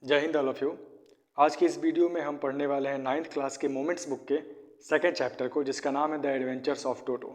जय Hind all of you. आज की इस वीडियो में हम पढ़ने वाले हैं 9th क्लास के मोमेंट्स बुक के सेकेंड चैप्टर को, जिसका नाम है the adventures of Toto.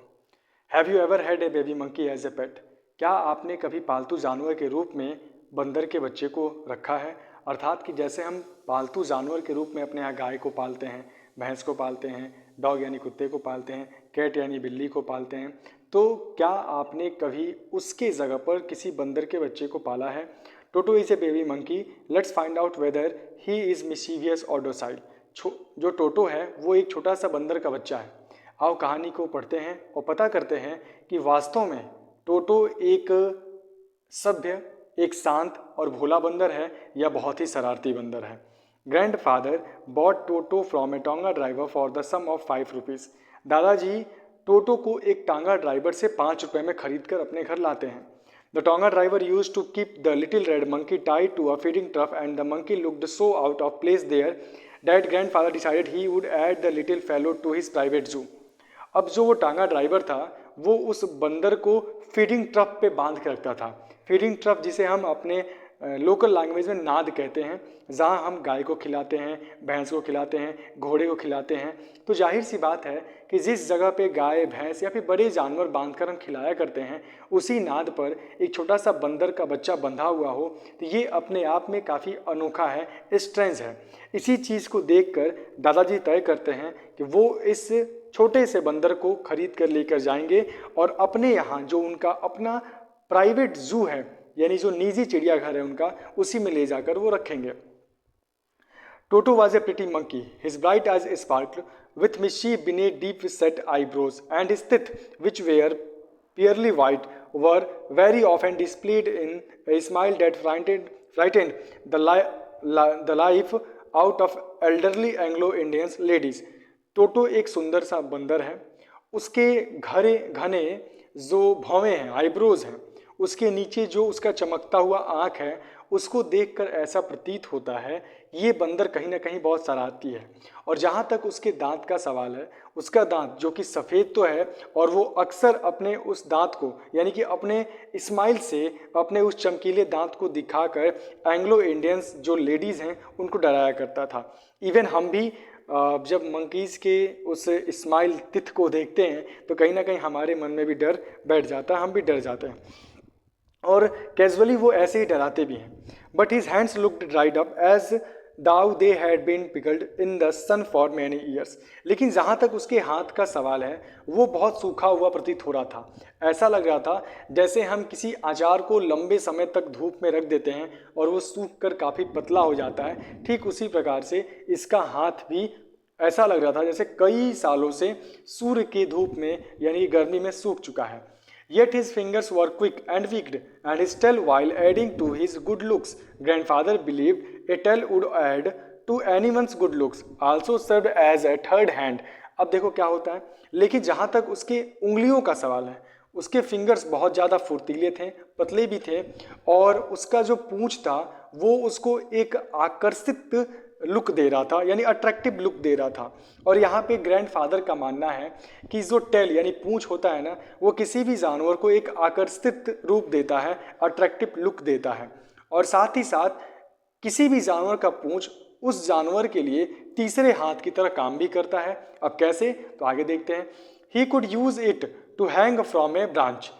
Have you ever had a baby monkey as a pet? क्या आपने कभी पालतू जानवर के रूप में बंदर के बच्चे को रखा है? अर्थात कि जैसे हम पालतू जानवर के रूप में अपने यहाँ गाय को पालते हैं, भैंस को पालते हैं, डॉग यानी कुत्ते को पालते हैं, कैट यानी बिल्ली को पालते हैं, तो क्या आपने कभी उसके जगह पर किसी बंदर के बच्चे को पाला है? Toto is a baby monkey, let's find out whether he is mischievous और डोसाइल। जो टोटो है वो एक छोटा सा बंदर का बच्चा है। आओ कहानी को पढ़ते हैं और पता करते हैं कि वास्तव में टोटो एक सभ्य, एक शांत और भोला बंदर है या बहुत ही शरारती बंदर है। Grandfather bought Toto from a tonga driver for the sum of 5 rupees. दादाजी टोटो को एक टांगा ड्राइवर से 5 रुपये में खरीद कर अपने घर लाते हैं। The Tonga driver used to keep the little red monkey tied to a feeding trough, and the monkey looked so out of place there that grandfather decided he would add the little fellow to his private zoo. अब जो वो टांगा driver था वो उस बंदर को feeding trough पे बांध के रखता था। फीडिंग ट्रफ जिसे हम अपने लोकल लैंग्वेज में नाद कहते हैं, जहाँ हम गाय को खिलाते हैं, भैंस को खिलाते हैं, घोड़े को खिलाते हैं। तो जाहिर सी बात है कि जिस जगह पे गाय, भैंस या फिर बड़े जानवर बांधकर हम खिलाया करते हैं, उसी नाद पर एक छोटा सा बंदर का बच्चा बंधा हुआ हो, तो ये अपने आप में काफ़ी अनोखा है, स्ट्रेंज है। इसी चीज़ को देखकर दादाजी तय करते हैं कि वो इस छोटे से बंदर को खरीद कर लेकर जाएंगे और अपने यहाँ जो उनका अपना प्राइवेट जू है, यानी जो निजी चिड़ियाघर है उनका, उसी में ले जाकर वो रखेंगे। टोटो was a pretty monkey. His bright eyes sparkled with mischief beneath deep set eyebrows, and his teeth, which were purely white, were very often displayed in a smile that frightened the life out of elderly Anglo-Indian ladies. टोटो एक सुंदर सा बंदर है। उसके घने जो भौवें हैं, eyebrows हैं, उसके नीचे जो उसका चमकता हुआ आँख है, उसको देखकर ऐसा प्रतीत होता है ये बंदर कहीं ना कहीं बहुत शरारती है। और जहाँ तक उसके दांत का सवाल है, उसका दांत जो कि सफ़ेद तो है, और वो अक्सर अपने उस दांत को, यानी कि अपने स्माइल से, अपने उस चमकीले दांत को दिखाकर एंग्लो इंडियंस जो लेडीज़ हैं उनको डराया करता था। इवन हम भी जब मंकीज़ के उस स्माइल तिथ को देखते हैं तो कहीं ना कहीं हमारे मन में भी डर बैठ जाता है, हम भी डर जाते हैं और कैजुअली वो ऐसे ही डराते भी हैं। But his hands looked dried up as though they had been pickled in the sun for many years. लेकिन जहाँ तक उसके हाथ का सवाल है, वो बहुत सूखा हुआ प्रतीत हो रहा था। ऐसा लग रहा था जैसे हम किसी अचार को लंबे समय तक धूप में रख देते हैं और वो सूख कर काफ़ी पतला हो जाता है, ठीक उसी प्रकार से इसका हाथ भी ऐसा लग रहा था जैसे कई सालों से सूर्य की धूप में, यानी गर्मी में सूख चुका है। Yet his fingers were quick and wicked, and his tail, while adding to his good looks, grandfather believed a tail would add to anyone's good looks, also served as a third hand. अब देखो क्या होता है। लेकिन जहाँ तक उसके उंगलियों का सवाल है, उसके फिंगर्स बहुत ज़्यादा फुर्तीले थे, पतले भी थे, और उसका जो पूंछ था वो उसको एक आकर्षित लुक दे रहा था, यानी अट्रैक्टिव लुक दे रहा था। और यहाँ पे ग्रैंडफादर का मानना है कि जो टेल यानी पूंछ होता है ना, वो किसी भी जानवर को एक आकर्षित रूप देता है, अट्रैक्टिव लुक देता है। और साथ ही साथ किसी भी जानवर का पूंछ उस जानवर के लिए तीसरे हाथ की तरह काम भी करता है। अब कैसे, तो आगे देखते हैं। He could use it to hang from a branch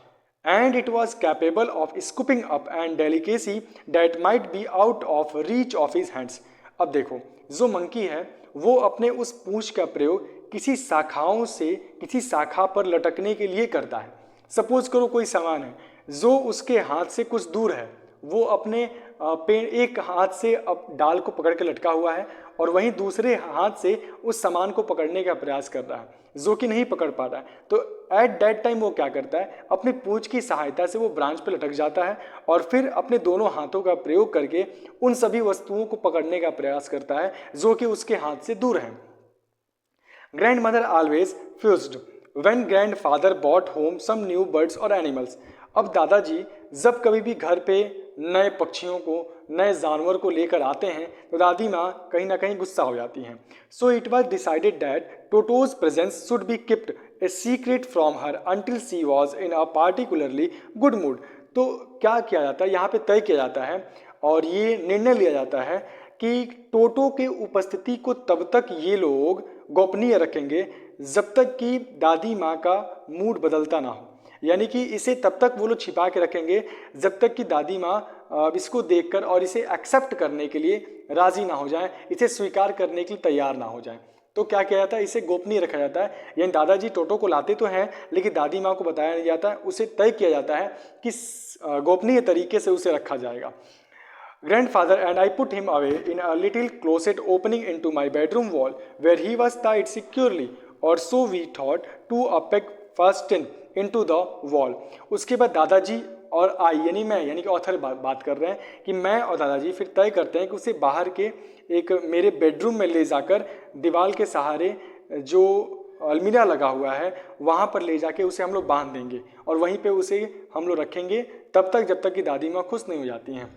and it was capable of scooping up and delicacy that might be out of reach of his hands. अब देखो, जो मंकी है वो अपने उस पूंछ का प्रयोग किसी शाखाओं से किसी शाखा पर लटकने के लिए करता है। सपोज करो कोई सामान है जो उसके हाथ से कुछ दूर है, वो अपने पेड़ एक हाथ से अब डाल को पकड़ के लटका हुआ है और वहीं दूसरे हाथ से उस सामान को पकड़ने का प्रयास कर रहा है, जो कि नहीं पकड़ पा रहा है। तो एट दैट टाइम वो क्या करता है, अपनी पूंछ की सहायता से वो ब्रांच पर लटक जाता है और फिर अपने दोनों हाथों का प्रयोग करके उन सभी वस्तुओं को पकड़ने का प्रयास करता है जो कि उसके हाथ से दूर है। Grandmother always fussed when grandfather bought home some new birds और एनिमल्स। अब दादाजी जब कभी भी घर पे नए पक्षियों को, नए जानवर को लेकर आते हैं तो दादी माँ कहीं ना कहीं गुस्सा हो जाती हैं। So it was decided that Toto's presence should be kept a secret from her until she was in a particularly good mood. तो क्या किया जाता है, यहाँ पे तय किया जाता है और ये निर्णय लिया जाता है कि टोटो के उपस्थिति को तब तक ये लोग गोपनीय रखेंगे जब तक कि दादी माँ का मूड बदलता ना हो। यानी कि इसे तब तक वो लोग छिपा के रखेंगे जब तक कि दादी माँ इसको देखकर और इसे एक्सेप्ट करने के लिए राजी ना हो जाए, इसे स्वीकार करने के लिए तैयार ना हो जाए। तो क्या किया जाता है, इसे गोपनीय रखा जाता है। यानी दादाजी टोटो को लाते तो हैं लेकिन दादी माँ को बताया नहीं जाता है, उसे तय किया जाता है कि गोपनीय तरीके से उसे रखा जाएगा। Grandfather and I put him away in a little closet opening into my bedroom wall where he was tied securely, or so we thought, to a peg fastened into the wall. उसके बाद दादाजी और आई यानी मैं यानी कि author बात कर रहे हैं कि मैं और दादाजी फिर तय करते हैं कि उसे बाहर के एक मेरे बेडरूम में ले जाकर दीवार के सहारे जो अलमीरा लगा हुआ है वहाँ पर ले जाके उसे हम लोग बांध देंगे और वहीं पे उसे हम लोग रखेंगे तब तक जब तक कि दादी माँ खुश नहीं हो जाती हैं।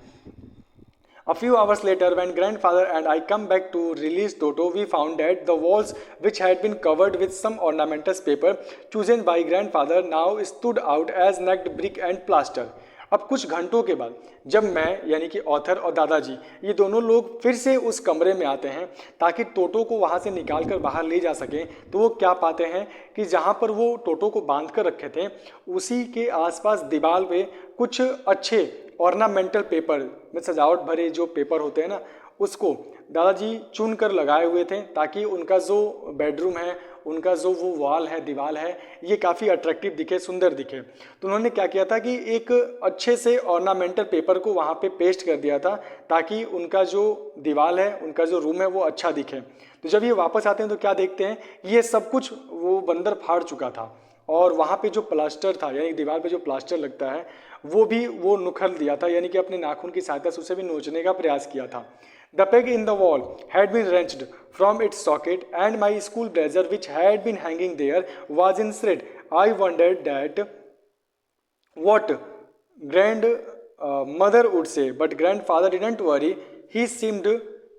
A few hours later, when grandfather and I come back to release Toto, we found that the walls, which had been covered with some ornamental paper chosen by grandfather, now stood out as naked brick and plaster. अब कुछ घंटों के बाद जब मैं यानी कि author और दादाजी ये दोनों लोग फिर से उस कमरे में आते हैं ताकि टोटो को वहाँ से निकाल कर बाहर ले जा सकें, तो वो क्या पाते हैं कि जहाँ पर वो टोटो को बांध कर रखे थे उसी के आसपास दीवार पे कुछ अच्छे ऑर्नामेंटल पेपर में सजावट भरे जो पेपर होते हैं ना, उसको दादाजी चुन कर लगाए हुए थे ताकि उनका जो बेडरूम है, उनका जो वो वॉल है, दीवार है, ये काफ़ी अट्रैक्टिव दिखे, सुंदर दिखे। तो उन्होंने क्या किया था कि एक अच्छे से ऑर्नामेंटल पेपर को वहाँ पे पेस्ट कर दिया था ताकि उनका जो दीवार है, उनका जो रूम है वो अच्छा दिखे। तो जब ये वापस आते हैं तो क्या देखते हैं, ये सब कुछ वो बंदर फाड़ चुका था और वहाँ पे जो प्लास्टर था यानी दीवार पे जो प्लास्टर लगता है वो भी वो नुखल दिया था, यानी कि अपने नाखून की सहायता से उसे भी नोचने का प्रयास किया था। The peg in the wall had been wrenched from its socket and my school blazer which had been hanging there was in shreds. I wondered that what grandmother would say, but grandfather didn't worry. He seemed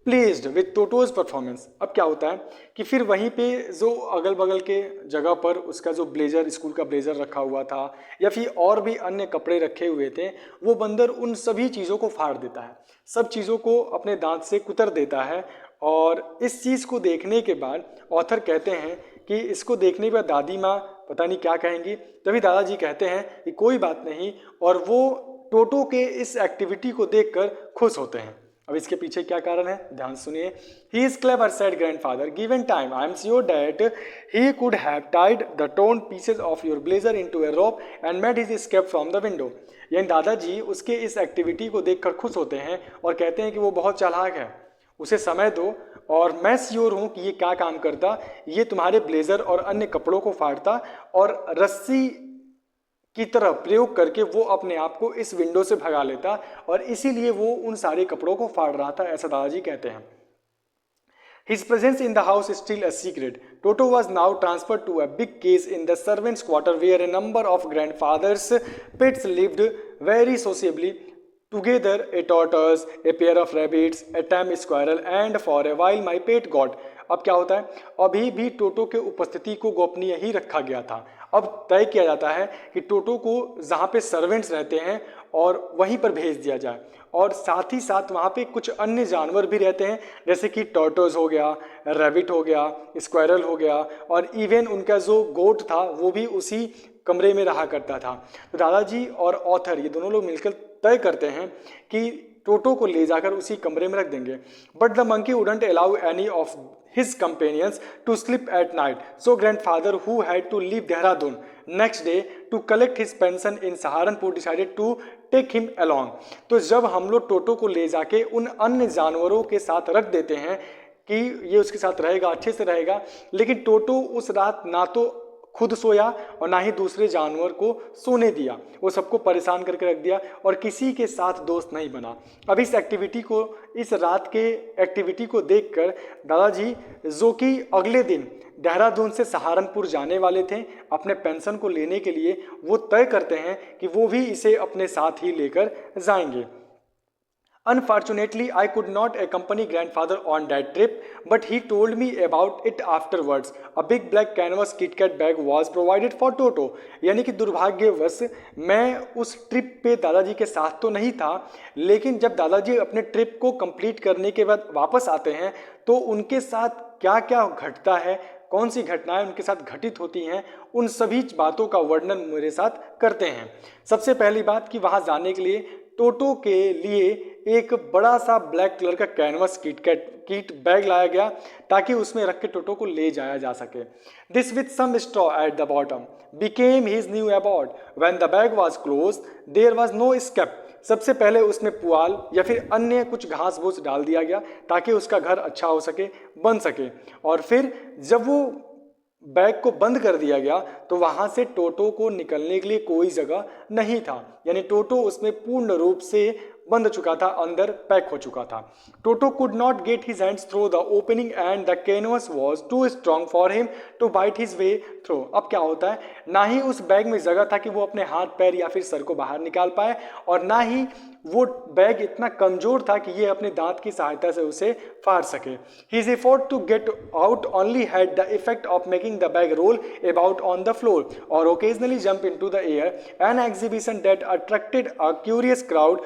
pleased with टोटोज performance. अब क्या होता है कि फिर वहीं पे जो अगल बगल के जगह पर उसका जो ब्लेजर, स्कूल का ब्लेजर रखा हुआ था या फिर और भी अन्य कपड़े रखे हुए थे, वो बंदर उन सभी चीज़ों को फाड़ देता है, सब चीज़ों को अपने दांत से कुतर देता है। और इस चीज़ को देखने के बाद ऑथर कहते हैं कि इसको देखने के बाद दादी माँ पता नहीं क्या कहेंगी। तभी दादाजी कहते हैं कि कोई बात नहीं, और वो टोटो के इस एक्टिविटी को देखकर खुश होते हैं। अब इसके पीछे क्या कारण है, ध्यान सुनिए। He is clever said grandfather, given time I am sure that he could have tied the torn pieces of your blazer into A rope and made his escape from the window. यानी दादाजी उसके इस activity को देखकर खुश होते हैं और कहते हैं कि वो बहुत चालाक है, उसे समय दो और मैं श्योर हूँ कि ये क्या काम करता, ये तुम्हारे ब्लेजर और अन्य कपड़ों को फाड़ता और रस्सी की तरह प्रयोग करके वो अपने आप को इस विंडो से भगा लेता और इसीलिए वो उन सारे कपड़ों को फाड़ रहा था, ऐसा दादाजी कहते हैं। His presence in the house is still a secret. Toto was now transferred to a big cage in the servants' quarter where a number of grandfather's pets lived very sociably together, a tortoise, a pair of rabbits, a tame squirrel, and for a while my pet goat. अब क्या होता है, अभी भी टोटो के उपस्थिति को गोपनीय ही रखा गया था। अब तय किया जाता है कि टोटो को जहाँ पे सर्वेंट्स रहते हैं और वहीं पर भेज दिया जाए, और साथ ही साथ वहाँ पे कुछ अन्य जानवर भी रहते हैं जैसे कि टर्टल्स हो गया, रैबिट हो गया, स्क्वायरल हो गया, और इवन उनका जो गोट था वो भी उसी कमरे में रहा करता था। तो दादाजी और ऑथर ये दोनों लोग मिलकर तय करते हैं कि टोटो को ले जाकर उसी कमरे में रख देंगे। But the monkey wouldn't allow any of his companions to sleep at night, so grandfather, who had to leave Dehradun next day to collect his pension in Saharanpur, decided to take him along. तो जब हम लोग टोटो को ले जाके उन अन्य जानवरों के साथ रख देते हैं कि ये उसके साथ रहेगा, अच्छे से रहेगा, लेकिन टोटो उस रात ना तो खुद सोया और ना ही दूसरे जानवर को सोने दिया, वो सबको परेशान करके रख दिया और किसी के साथ दोस्त नहीं बना। अब इस रात के एक्टिविटी को देखकर दादाजी, जो कि अगले दिन देहरादून से सहारनपुर जाने वाले थे अपने पेंशन को लेने के लिए, वो तय करते हैं कि वो भी इसे अपने साथ ही लेकर जाएंगे। Unfortunately, I could not accompany grandfather on that trip, but he told me about it afterwards. A big black canvas Kit Kat bag was provided for Toto. यानी कि दुर्भाग्यवश मैं उस ट्रिप पे दादाजी के साथ तो नहीं था, लेकिन जब दादाजी अपने ट्रिप को कंप्लीट करने के बाद वापस आते हैं तो उनके साथ क्या क्या घटता है, कौन सी घटनाएं उनके साथ घटित होती हैं, उन सभी बातों का वर्णन मेरे साथ करते हैं। सबसे पहली बात कि वहाँ जाने के लिए टोटो के लिए एक बड़ा सा ब्लैक कलर का कैनवस किट बैग लाया गया ताकि उसमें रख के टोटो को ले जाया जा सके। This with some straw at the bottom became his new abode. When the bag was close there was no escape. सबसे पहले उसमें पुआल या फिर अन्य कुछ घास भूस डाल दिया गया ताकि उसका घर अच्छा हो सके, बन सके। और फिर जब वो बैग को बंद कर दिया गया तो वहां से टोटो को निकलने के लिए कोई जगह नहीं था, यानी टोटो उसमें पूर्ण रूप से बंद चुका था, अंदर पैक हो चुका था। Toto could not get his hands through the opening and the canvas was too strong for him to bite his way through. अब क्या होता है, ना ही उस बैग में जगह था कि वो अपने हाथ पैर या फिर सर को बाहर निकाल पाए, और ना ही वो बैग इतना कमजोर था कि ये अपने दांत की सहायता से उसे फाड़ सके। His effort to get out only had the effect of making the bag roll about on the floor और occasionally jump into the air, an exhibition that attracted a curious crowd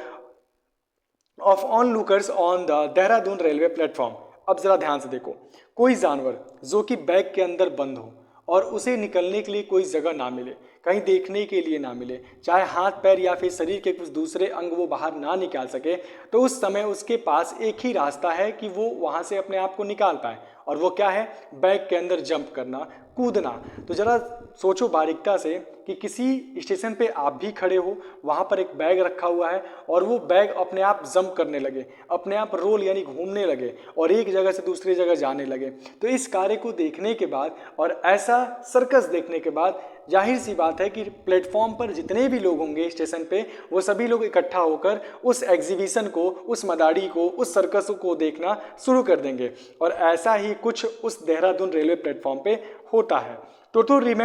of onlookers on the Dehradun railway platform. अब जरा ध्यान से देखो, कोई जानवर जो कि बैग के अंदर बंद हो और उसे निकलने के लिए कोई जगह ना मिले, कहीं देखने के लिए ना मिले, चाहे हाथ पैर या फिर शरीर के कुछ दूसरे अंग वो बाहर ना निकाल सके, तो उस समय उसके पास एक ही रास्ता है कि वो वहाँ से अपने आप को निकाल पाए, और वो क्या है, बैग के अंदर जंप करना, कूदना। तो जरा सोचो बारीकता से कि किसी स्टेशन पे आप भी खड़े हो, वहाँ पर एक बैग रखा हुआ है और वो बैग अपने आप जंप करने लगे, अपने आप रोल यानी घूमने लगे और एक जगह से दूसरी जगह जाने लगे। तो इस कार्य को देखने के बाद और ऐसा सर्कस देखने के बाद जाहिर सी बात है कि प्लेटफॉर्म पर जितने भी लोग होंगे स्टेशन पे, वो सभी लोग इकट्ठा होकर उस एग्जीबिशन को, उस मदारी को, उस सर्कस को देखना शुरू कर देंगे। और ऐसा ही कुछ उस देहरादून रेलवे प्लेटफॉर्म पे होता है। टोटो रिमेन